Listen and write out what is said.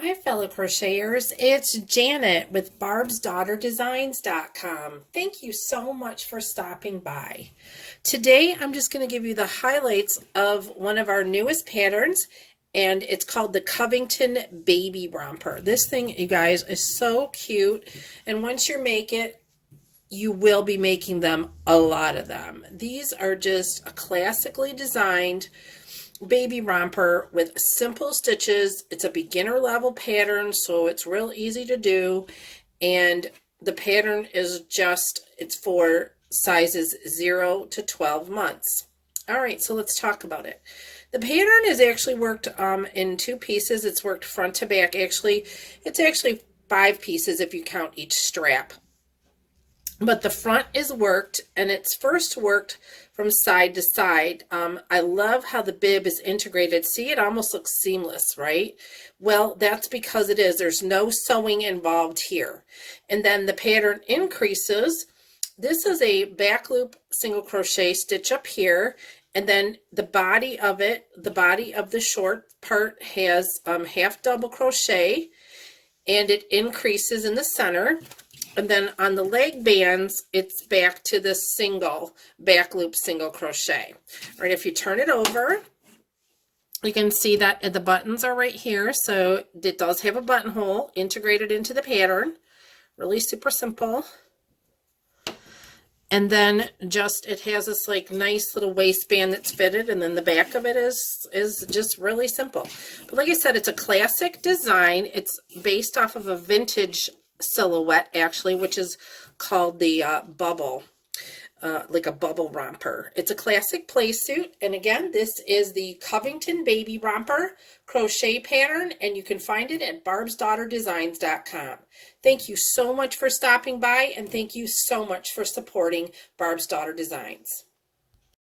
Hi fellow crocheters, it's Janet with barbsdaughterdesigns.com. Thank you so much for stopping by. Today I'm just going to give you the highlights of one of our newest patterns, and it's called the Covington Baby Romper. This thing, you guys, is so cute, and once you make it, you will be making them, a lot of them. These are just a classically designed baby romper with simple stitches. It's a beginner level pattern, so it's real easy to do, and the pattern is it's for sizes 0 to 12 months. All right, so let's talk about it. The pattern is actually worked in 2 pieces. It's worked front to back. It's actually 5 pieces if you count each strap. But the front is worked, and it's first worked from side to side. I love how the bib is integrated. See, it almost looks seamless, right? Well, that's because it is. There's no sewing involved here. And then the pattern increases. This is a back loop single crochet stitch up here, and then the body of the short part has half double crochet, and it increases in the center. And then on the leg bands, it's back to the single back loop single crochet. All right, if you turn it over, you can see that the buttons are right here. So it does have a buttonhole integrated into the pattern. Really super simple. And then it has this like nice little waistband that's fitted, and then the back of it is just really simple. But like I said, it's a classic design. It's based off of a vintage silhouette, actually, which is called the bubble, like a bubble romper. It's a classic play suit, and again, this is the Covington Baby Romper crochet pattern, and you can find it at barbsdaughterdesigns.com. Thank you so much for stopping by, and thank you so much for supporting Barb's Daughter Designs.